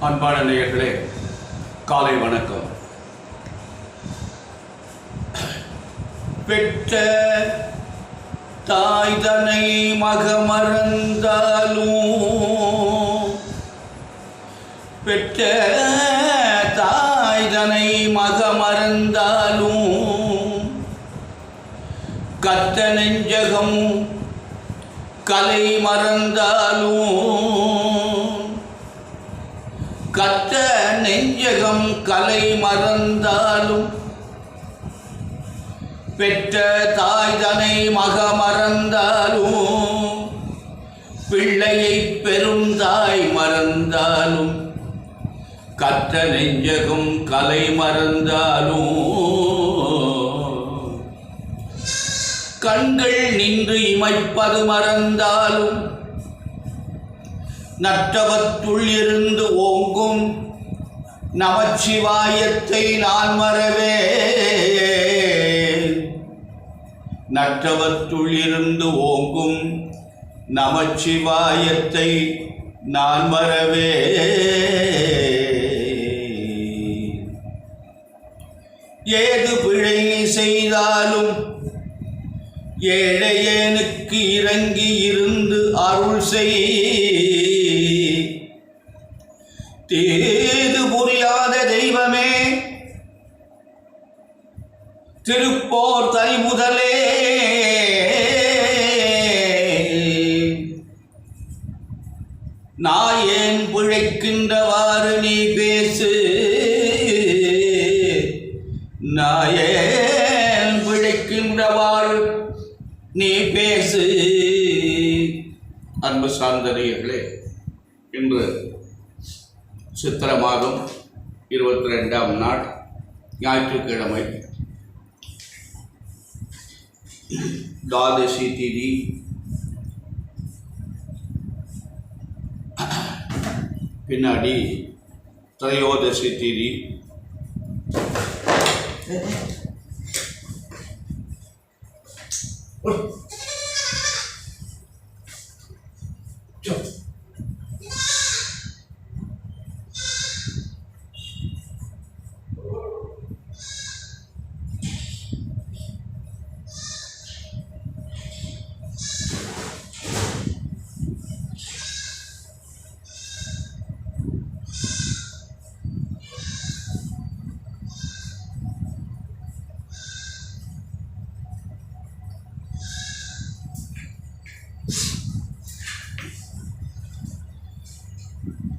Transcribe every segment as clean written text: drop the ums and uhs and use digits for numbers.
அன்பான நேயர்களே, காலை வணக்கம். பெற்ற தாய்தனை மகமறந்தாலும், பெற்ற தாய்தனை மகமறந்தாலும், கத்த நெஞ்சகம் கலை மறந்தாலும், கத்த நெஞ்சகம் கலை மறந்தாலும், பெற்ற தாய்தனை மகமறந்தாலும், பிள்ளையை பெரும் தாய் மறந்தாலும், கத்த நெஞ்சகம் கலை மறந்தாலும், கண்கள் நின்று இமைப்பது மறந்தாலும், நற்றவத்துள் இருந்து ஓங்கும் நமச்சிவாயத்தை நான் மறவேன். நற்றவத்துள் இருந்து ஓங்கும் நமச்சிவாயத்தை நான் மறவேன். ஏது பிழை செய்தாலும் ஏழையனுக்கு இறங்கி இருந்து அருள் செய். தேது புரியாத தெய்வமே, திருப்போர் தனி முதலே, நான் ஏன் பிழைக்கின்றவாறு நீ பேசு. நான் ஏன் பிழைக்கின்றவாறு நீ பேசு. அன்பு சார்ந்த நேயர்களே, இன்று சித்திர மாதம் 22ஆம் நாள் ஞாயிற்றுக்கிழமை, துவாதசி திதி. பின்னாடி திரையோதசி திதி.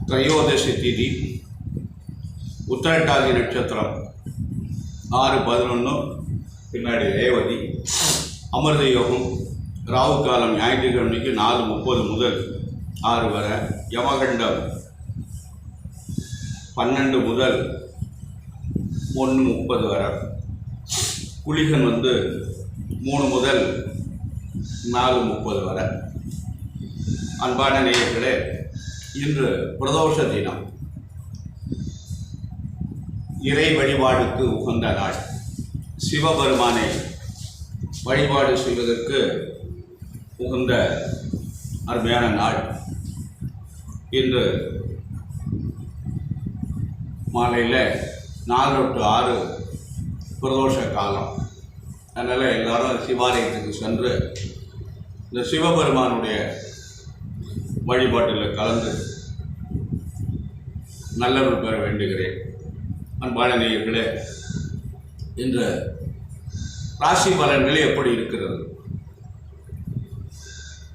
திரையோதசி திதி, உத்திரட்டாதி நட்சத்திரம் 6-11, பின்னாடி ரேவதி. அமிர்த யோகம் ராகு காலம் ஞாயிற்றுக்கிழமைக்கு 4:30 முதல் 6 வரை. யமகண்டம் 12 முதல் 1:30 வரை. குளிகன் 3 முதல் 4:30 வரை. அன்பான நேயர்களே, இன்று பிரதோஷ தினம், இறை வழிபாடுக்கு உகந்த நாள். சிவபெருமானை வழிபாடு செய்வதற்கு உகந்த அருமையான நாள். இன்று மாலையில் 4 to 6 பிரதோஷ காலம். அதனால் எல்லாரும் சிவாலயத்துக்கு சென்று இந்த சிவபெருமானுடைய வழிபாட்டில் கலந்து நல்லருள் பெற வேண்டுகிறேன். அன்பான நேயர்களே, இன்று ராசி பலன்கள் எப்படி இருக்கிறது?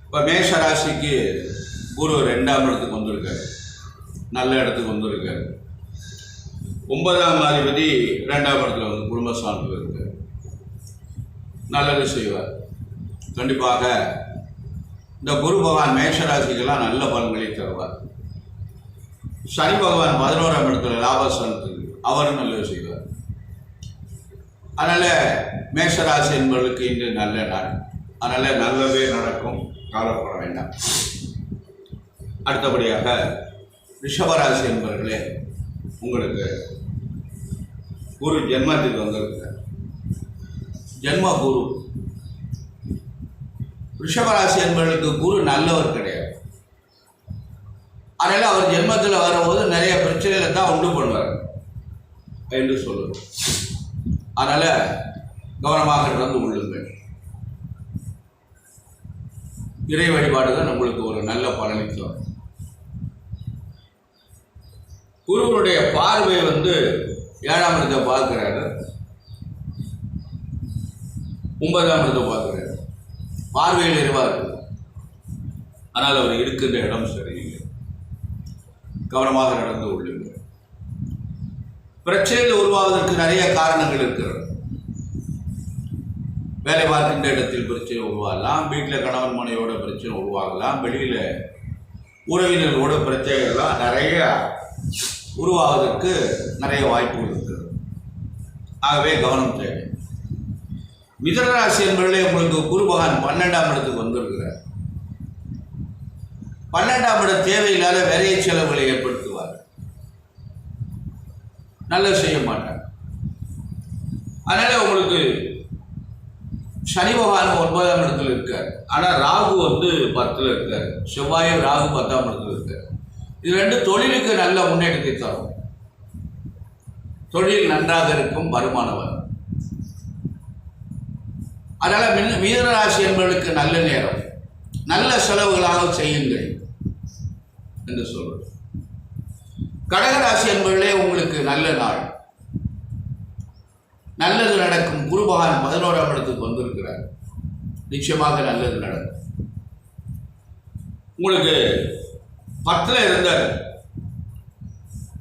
இப்போ மேஷ ராசிக்கு குரு 2ஆம் இடத்துக்கு வந்திருக்காரு, நல்ல இடத்துக்கு வந்திருக்காரு. 9ஆம் அதிபதி 2ஆம் இடத்துல குடும்பஸ்தானத்தில் இருக்கார், நல்லது செய்வார். கண்டிப்பாக இந்த குரு பகவான் மேஷராசிக்கெல்லாம் நல்ல பலன்களை தருவார். சனி பகவான் 11ஆம் இடத்துல லாபஸ்தானத்துக்கு, அவரும் நல்லது செய்வார். அதனால் மேஷராசி என்பவர்களுக்கு இன்று நல்ல நாள். அதனால் நல்லதே நடக்கும், கவலைப்பட வேண்டாம். அடுத்தபடியாக ரிஷபராசி என்பவர்களே, உங்களுக்கு குரு ஜென்மத்துக்கு வந்திருக்கிறார். ஜென்ம குரு. ரிஷபராசி என்பவர்களுக்கு குரு நல்லவர் கிடையாது. அதனால் அவர் ஜென்மத்தில் வரும்போது நிறைய பிரச்சனைகளை தான் உண்டு பண்ணுவார் என்று சொல்லுவோம். அதனால் கவனமாக நடந்து கொள்ளுங்கள். இறை வழிபாடு தான் நம்மளுக்கு ஒரு நல்ல பலனை தரும். குருவனுடைய பார்வை 7ஆம் இடத்தை பார்க்கிறாரு, 9ஆம் இடத்தை பார்க்கிறாரு. பார்வையில் இருவார், ஆனால் அவர் இருக்கின்ற இடம் சரியில்லை. கவனமாக நடந்து கொள்ளுங்கள். பிரச்சனைகள் உருவாவதற்கு நிறைய காரணங்கள் இருக்கிறது. வேலை பார்க்கின்ற இடத்தில் பிரச்சனை உருவாகலாம், வீட்டில் கணவன் மனைவியோட பிரச்சனை உருவாகலாம், வெளியில் உறவினர்களோட பிரச்சனைகள்லாம் நிறைய உருவாவதற்கு நிறைய வாய்ப்புகள் இருக்கிறது. ஆகவே கவனம் தேவை. மிதுன ராசி என்பவர்களே, உங்களுக்கு குரு பகவான் 12ஆம் இடத்துக்கு வந்திருக்கிறார். 12ஆம் இடம் தேவையில்லாத விரைய செலவுகளை ஏற்படுத்துவார், நல்லது செய்ய மாட்டார். அதனால உங்களுக்கு சனி பகவான் 9ஆம் இடத்துல இருக்கார். ஆனால் ராகு 10ல் இருக்கார். செவ்வாயும் ராகு 10ஆம் இடத்துல இருக்கார். இது ரெண்டு தொழிலுக்கு நல்ல முன்னேற்றத்தை தரும். தொழில் நன்றாக இருக்கும், வருமானம் வரும். அதனால் மிதுன ராசி என்பவர்களுக்கு நல்ல நேரம், நல்ல செலவுகளாக செய்யுங்கள் என்று சொல்வது. கடகராசி என்பவர்களே, உங்களுக்கு நல்ல நாள், நல்லது நடக்கும். குரு பகவான் 11ஆம் இடத்துக்கு வந்திருக்கிறார். நிச்சயமாக நல்லது நடக்கும். உங்களுக்கு 10ல் இருந்தார்,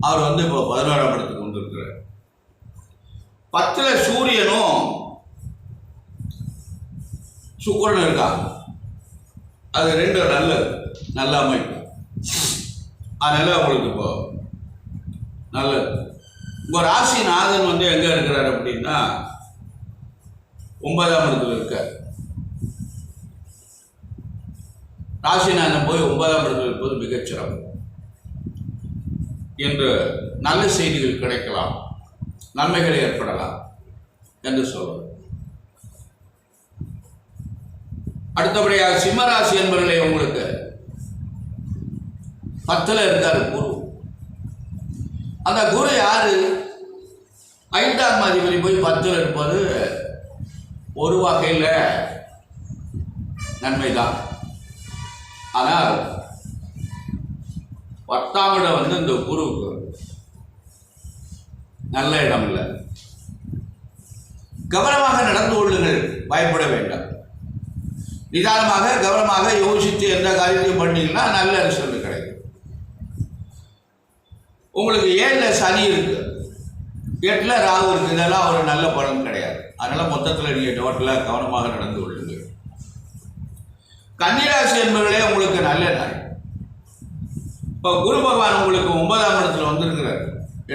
அவர் இப்போ 11ஆம் இடத்துக்கு வந்திருக்கிறார். 10ல் சூரியனும் சுக்கிரனும் இருக்காங்க. அது ரெண்டு நல்ல அமைப்பு. அதனால உங்களுக்கு இப்போ நல்லது. உங்கள் ராசிநாதன் எங்கே இருக்கிறார் அப்படின்னா 9ஆம் இடத்துல இருக்கார். ராசிநாதன் போய் 9ஆம் இடத்துல இருப்பது மிகச்சிறப்பு என்று நல்ல செய்திகள் கிடைக்கலாம், நன்மைகள் ஏற்படலாம் என்று சொல்வது. அடுத்தபடியாக சிம்மராசி என்பவர்களே, உங்களுக்கு 10ல் இருக்கார் குரு. அந்த குரு யாரு? 5ஆம் அதிபதி போய் 10ல் இருப்பது ஒரு வகையில் நன்மைதான். ஆனால் 10ஆம் இடம் இந்த குருவுக்கு நல்ல இடம் இல்லை. கவனமாக நடந்து கொள்ளுங்கள், பயப்பட வேண்டாம். நிதானமாக கவனமாக யோசித்து எந்த காரியத்தையும் பண்ணீங்கன்னா நல்ல ரிசல்ட் கிடைக்கும். உங்களுக்கு 7ல் சனி இருக்கு, 8ல் ராகு இருக்கு. இதெல்லாம் ஒரு நல்ல பலன் கிடையாது. அதனால மொத்தத்தில் நீங்கள் டோட்டலாக கவனமாக நடந்து கொள்ளுங்கள். கன்னிராசி என்பவர்களே, உங்களுக்கு நல்ல நாள். இப்போ குரு பகவான் உங்களுக்கு 9ஆம் இடத்துல வந்திருக்கிறார்.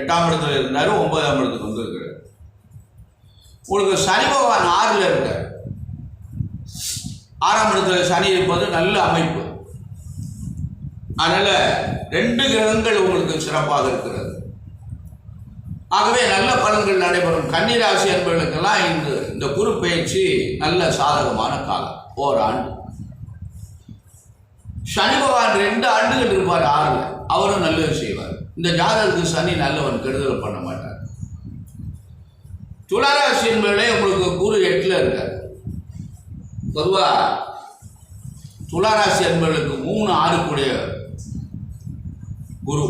8ஆம் இடத்துல இருந்தார், 9ஆம் இடத்துக்கு வந்திருக்கிறார். உங்களுக்கு சனி பகவான் 6ல் இருக்கார். 6ஆம் இடத்துல சனி இருப்பது நல்ல அமைப்பு. அதனால 2 கிரகங்கள் உங்களுக்கு சிறப்பாக இருக்கிறது. ஆகவே நல்ல பலன்கள் நடைபெறும். கன்னிராசி என்பவர்களுக்கெல்லாம் இந்த குரு பயிற்சி நல்ல சாதகமான காலம், ஓராண்டு. சனி பகவான் 2 ஆண்டுகள் இருப்பார் 6ல், அவரும் நல்லது செய்வார். இந்த ஜாதகத்துக்கு சனி நல்லவன், கெடுதல் பண்ண மாட்டார். துளாராசி என்பவர்களே, உங்களுக்கு குரு 8ல் இருக்கார். பொதுவாக துளாராசி என்பவர்களுக்கு 3, 6 கூடிய குரு.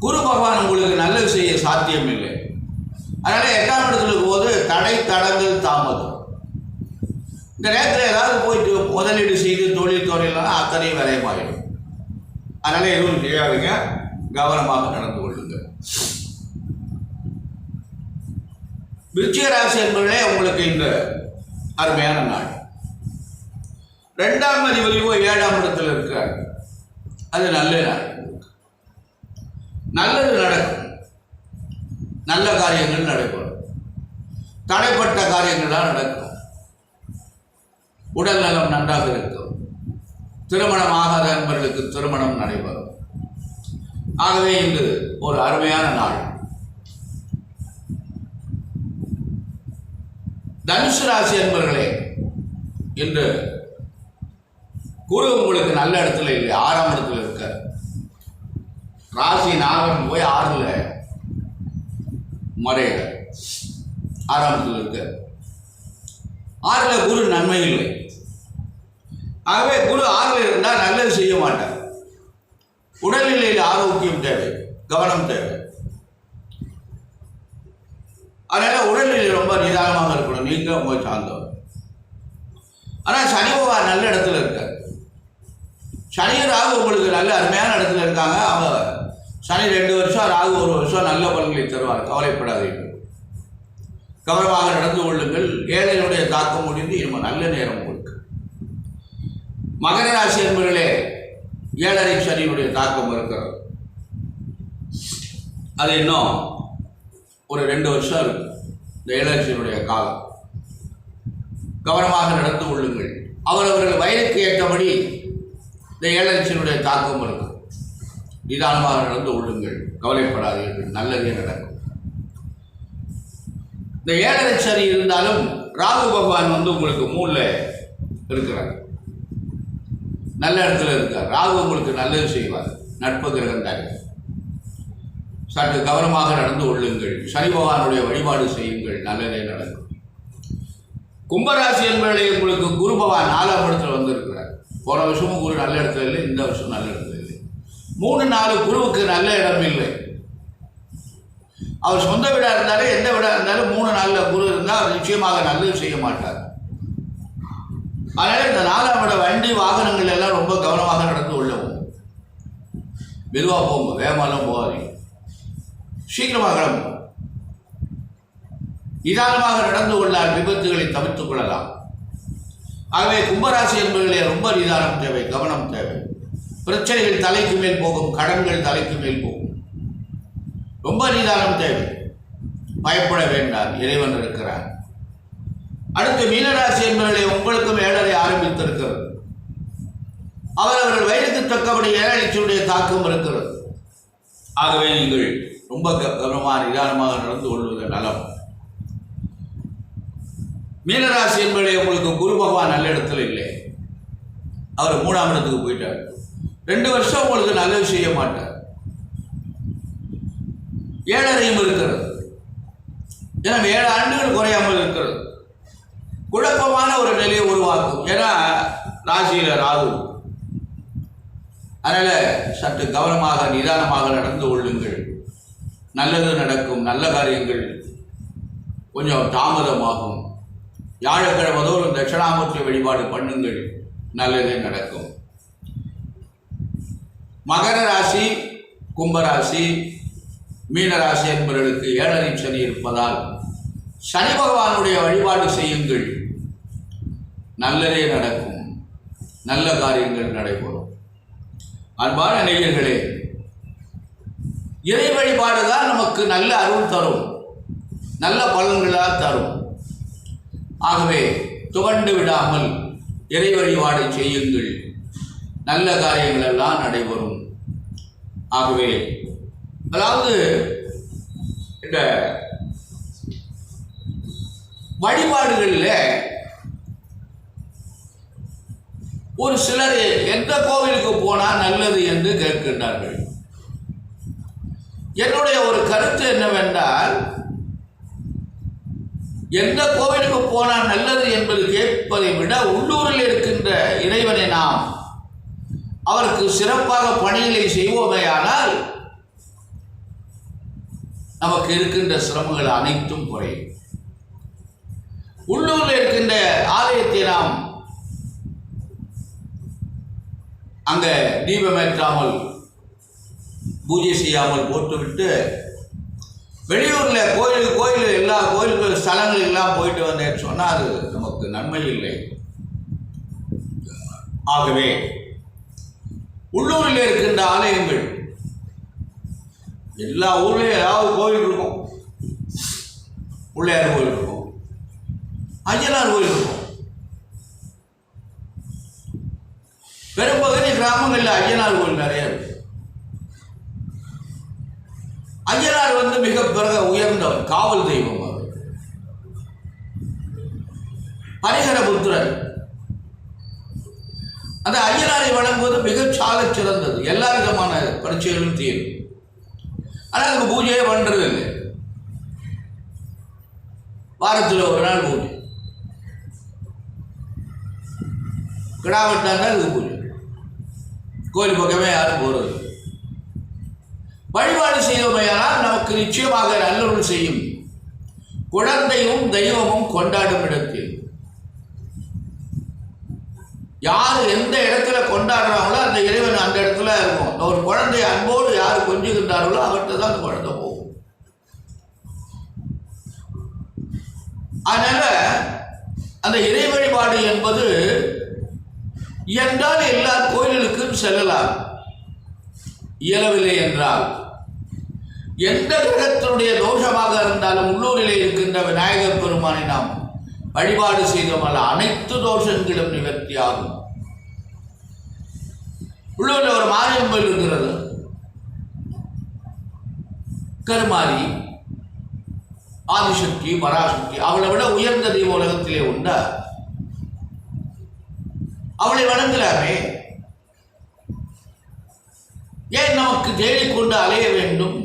குரு பகவான் உங்களுக்கு நல்லது செய்ய சாத்தியம் இல்லை. அதனால 8ஆம் இடத்துல இருக்கும்போது தடை, தடங்கள், தாமதம். இந்த நேரத்தில் ஏதாவது போயிட்டு முதலீடு செய்து தொழிலாம் அத்தனை விரயமாயிடும். அதனால எதுவும் செய்யாதுங்க, கவனமாக நடந்து கொள்ளுங்கள். விருச்சிக ராசி என்பவர்களே, உங்களுக்கு இந்த அருமையான நாள். 2ஆம் அதிபதி 7ஆம் இடத்துல இருக்கிறார். அது நல்ல நாள், நல்லது நடக்கும், நல்ல காரியங்கள் நடைபெறும், தடைப்பட்ட காரியங்கள்லாம் நடக்கும், உடல் நலம் நன்றாக இருக்கும், திருமணம் ஆகாத நண்பர்களுக்கு திருமணம் நடைபெறும். ஆகவே இன்று ஒரு அருமையான நாள். தனுசு ராசி என்பவர்களே, இன்று குரு உங்களுக்கு நல்ல இடத்துல இல்லை, 6ஆம் இடத்துல இருக்க. ராசி நாகம் போய் 6ல் மறைய 6ஆம் இடத்துல இருக்க. 6ல் குரு நன்மை இல்லை. ஆகவே குரு 6ல் இருந்தால் நல்லது செய்ய மாட்டார். உடல்நிலையில் ஆரோக்கியம் தேவை, கவனம் தேவை. அதனால உடல்நிலை ரொம்ப நிதானமாக இருக்கணும். நீங்க ரொம்ப சார்ந்தவர். ஆனால் சனி பகவான் நல்ல இடத்துல இருக்கார். சனி ராகு உங்களுக்கு நல்ல அருமையான இடத்துல இருக்காங்க. அவங்க சனி 2 வருஷம், ராகு 1 வருஷம் நல்ல பலன்களை தருவார். கவலைப்படாதீர்கள், கவனமாக நடந்து கொள்ளுங்கள். ஏழைகளுடைய தாக்கம் முடிந்து இன்னும் நல்ல நேரம் உங்களுக்கு. மகர ராசி என்பவர்களே, 7.5 சனியினுடைய தாக்கம் இருக்கிறது. அது இன்னும் ஒரு 2 வருஷம் இருக்கு இந்த 7.5 சனியினுடைய காலம். கவனமாக நடந்து கொள்ளுங்கள். அவரவர்கள் வயதுக்கு ஏற்றபடி இந்த 7.5 சனியினுடைய தாக்கம் இருக்கு. நிதானமாக நடந்து கொள்ளுங்கள், கவலைப்படாதீர்கள், நல்லதே நடக்கும். இந்த 7.5 சனி இருந்தாலும் ராகு பகவான் உங்களுக்கு 3ல் இருக்கிறார், நல்ல இடத்துல இருக்கார். ராகு உங்களுக்கு நல்லது செய்வார், நட்பு கிரகம் தான். சற்று கவனமாக நடந்து கொள்ளுங்கள். சனி பகவானுடைய வழிபாடு செய்யுங்கள், நல்லதே நடக்கும். கும்பராசி என்பவர்களே, உங்களுக்கு குரு பகவான் 4ஆம் இடத்துல வந்திருக்கிறார். போன வருஷமும் குரு நல்ல இடத்துல இல்லை, இந்த வருஷம் நல்ல இடத்துல இல்லை. 3-4 குருவுக்கு நல்ல இடம் இல்லை. அவர் சொந்த வீடாக இருந்தாலும் எந்த வீடாக இருந்தாலும் 3-4 குரு இருந்தால் அவர் நிச்சயமாக நல்லது செய்ய மாட்டார். அதனால இந்த 4ஆம் இட வண்டி வாகனங்கள் எல்லாம் ரொம்ப கவனமாக நடந்து கொள்ளவும். மெதுவாக போங்க, வேகமாலாம் போகாதீங்க, சீக்கிரமாக கிளம்பும். நிதானமாக நடந்து கொள்ளால் விபத்துகளை தவிர்த்துக் கொள்ளலாம். ஆகவே கும்பராசி என்பவர்களே, ரொம்ப நிதானம் தேவை, கவனம் தேவை. பிரச்சனைகள் தலைக்கு மேல் போகும், கடன்கள் தலைக்கு மேல் போகும். ரொம்ப நிதானம் தேவை, பயப்பட வேண்டாம், இறைவன் இருக்கிறார். அடுத்து மீனராசி என்பவர்களே, உங்களுக்கும் 7.5 ஆரம்பித்திருக்கிறது. அவரவர்கள் வயதுக்கு தக்கபடி 7.5 சனியுடைய தாக்கம் இருக்கிறது. ஆகவே நீங்கள் ரொம்ப கவனமாக நிதானமாக நடந்து கொள்வது நலம். மீனராசி என்பவர்களே, உங்களுக்கு குரு பகவான் நல்ல இடத்துல இல்லை, அவர் 3ஆம் இடத்துக்கு போயிட்டார். 2 வருஷம் உங்களுக்கு நல்லது செய்ய மாட்டார். 7.5 இருக்கிறது. ஏன்னா 7 ஆண்டுகள் குறையாமல் இருக்கிறது. குழப்பமான ஒரு நிலையை உருவாக்கும். ஏன்னா ராசியில் ராகு. அதனால சற்று கவனமாக நிதானமாக நடந்து கொள்ளுங்கள், நல்லது நடக்கும். நல்ல காரியங்கள் கொஞ்சம் தாமதமாகும். வியாழக்கிழமை தோறும் தட்சிணாமூர்த்தி வழிபாடு பண்ணுங்கள், நல்லதே நடக்கும். மகர ராசி, கும்பராசி, மீனராசி என்பவர்களுக்கு 7.5 சனி இருப்பதால் சனி பகவானுடைய வழிபாடு செய்யுங்கள், நல்லதே நடக்கும், நல்ல காரியங்கள் நடைபெறும். அன்பான நேயர்களே, இறை வழிபாடு தான் நமக்கு நல்ல அருள் தரும், நல்ல பலன்களாக தரும். ஆகவே துவண்டு விடாமல் இறை வழிபாடு செய்யுங்கள், நல்ல காரியங்கள் எல்லாம் நடைபெறும். ஆகவே அதாவது இந்த வழிபாடுகளில் ஒரு சிலர் எந்த கோவிலுக்கு போனால் நல்லது என்று கேட்கின்றார்கள். என்னுடைய ஒரு கருத்து என்னவென்றால், எந்த கோவிலுக்கு போனால் நல்லது என்பது கேட்பதை விட உள்ளூரில் இருக்கின்ற இறைவனை நாம் அவருக்கு சிறப்பாக பணிகளை செய்வோமேயானால் நமக்கு இருக்கின்ற சிரமங்கள் அனைத்தும் குறையும். உள்ளூரில் இருக்கின்ற ஆலயத்தை நாம் அங்க தீபமேற்றாமல் பூஜை செய்யாமல் போட்டுவிட்டு வெளியூர்ல கோயில் எல்லா கோயில்கள் ஸ்தலங்கள் எல்லாம் போயிட்டு வந்தேன்னு சொன்னா அது நமக்கு நன்மை இல்லை. ஆகவே உள்ளூரில் இருக்கின்ற ஆலயங்கள், எல்லா ஊர்லயும் ஏதாவது கோயில் இருக்கும். பிள்ளையார் கோயில் இருக்கும், ஐயனார் கோயில் இருக்கும். பெரும்பகுதி கிராமங்களில் ஐயனார் கோயில் நிறைய இருக்கு. ஐயனார் மிக பிறகு உயர்ந்தவர், காவல் தெய்வம். அவர் ஹரிஹரபுத்திரர். அந்த ஐயனாரை வணங்குவது மிகச் சாலச் சிறந்தது. எல்லா விதமான பரீட்சைகளும் தீரும். ஆனால் அதுக்கு பூஜையே பண்ணுறது இல்லை. வாரத்தில் ஒரு நாள் பூஜை, கிடா வெட்டாங்க, அதுக்கு பூஜை. கோயில் பக்கமே யாரும் போகிறது. வழிபாடு செய்தமையானால் நமக்கு நிச்சயமாக நல்லொருள் செய்யும். குழந்தையும் தெய்வமும் கொண்டாடும் இடத்தில் யார் எந்த இடத்துல கொண்டாடுறாங்களோ அந்த இறைவன் அந்த இடத்துல இருக்கும். ஒரு குழந்தைய அன்போடு யார் கொஞ்சுகின்றார்களோ அவர்கிட்ட தான் அந்த குழந்தை போகும். அதனால அந்த இறை வழிபாடு என்பது இயன்றால் எல்லா கோயில்களுக்கும் செல்லலாம். இயலவில்லை என்றால் எந்த கிரகத்தினுடைய தோஷமாக இருந்தாலும் உள்ளூரிலே இருக்கின்ற விநாயகர் பெருமானை நாம் வழிபாடு செய்தோமல்ல அனைத்து தோஷங்களும் நிவர்த்தி ஆகும். உள்ளூரில் ஒரு மாரியம்மன் கோயில் இருக்கிறது, கருமாரி, ஆதிசக்தி, பராசக்தி. அவளை விட உயர்ந்த தெய்வ உலகத்திலே உண்டா? அவளை வணங்கலாமே. ஏன் நமக்கு தேடிக்கொண்டு அலைய வேண்டும்?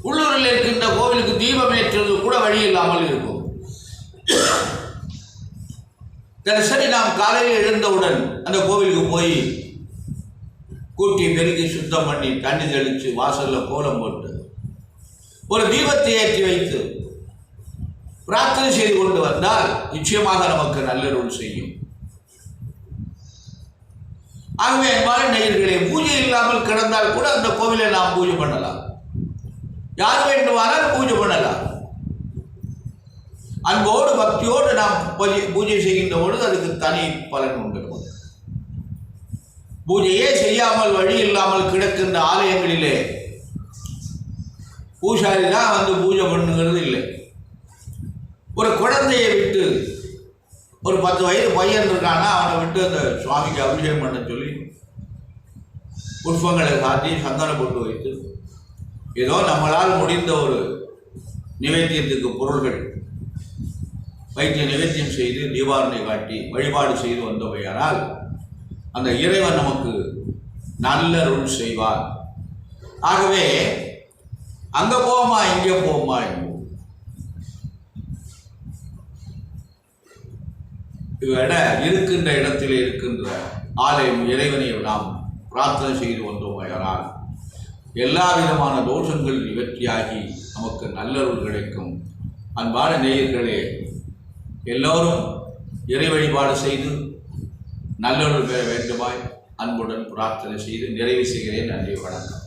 உள்ளூரில் இருக்கின்ற கோவிலுக்கு தீபம் ஏற்றுவது கூட வழி இல்லாமல் இருக்கும். சரி, நாம் காலையில் எழுந்தவுடன் அந்த கோவிலுக்கு போய் கூட்டி பெருக்கி சுத்தம் பண்ணி தண்ணி தெளித்து வாசல்ல கோலம் போட்டு ஒரு தீபத்தை ஏற்றி வைத்து பிரார்த்தனை செய்து கொண்டு வந்தால் நிச்சயமாக நமக்கு நல்லருள் செய்யும். ஆகவே அன்பான நேயர்களே, பூஜை இல்லாமல் கிடந்தால் கூட அந்த கோவிலை நாம் பூஜை பண்ணலாம். யார் வேண்டுமானால் பூஜை பண்ணலாம். அன்போடு பக்தியோடு நாம் பூஜை செய்கின்ற பொழுது அதுக்கு தனி பலன் உண்டு. பூஜையே செய்யாமல் வழி இல்லாமல் கிடக்கின்ற ஆலயங்களிலே பூசாரி தான் வந்து பூஜை பண்ணுங்கிறது இல்லை. ஒரு குழந்தையை விட்டு, ஒரு 10 வயது பையன் இருக்கானா, அவனை விட்டு அந்த சுவாமிக்கு அபிஷேகம் பண்ண சொல்லி புஷ்பங்களை சாத்தி சந்தனம் போட்டு வைத்து ஏதோ நம்மளால் முடிந்த ஒரு நிவேத்தியத்துக்கு பொருள்கள் வைத்து நிவேத்தியம் செய்து தீபாவளி காட்டி வழிபாடு செய்து வந்தவையானால் அந்த இறைவன் நமக்கு நல்ல அருள் செய்வார். ஆகவே அங்கே போமா இங்கே போமா விட இருக்கின்ற இடத்தில் இருக்கின்ற ஆலயம் இறைவனை நாம் பிரார்த்தனை செய்து வந்தோமையானால் எல்லா விதமான தோஷங்கள் நிவர்த்தியாகி நமக்கு நல்லருள் கிடைக்கும். அன்பான நேயர்களே, எல்லோரும் இறை வழிபாடு செய்து நல்லருள் பெற வேண்டுமாய் அன்புடன் பிரார்த்தனை செய்து நிறைவு செய்கிறேன். நன்றி, வணக்கம்.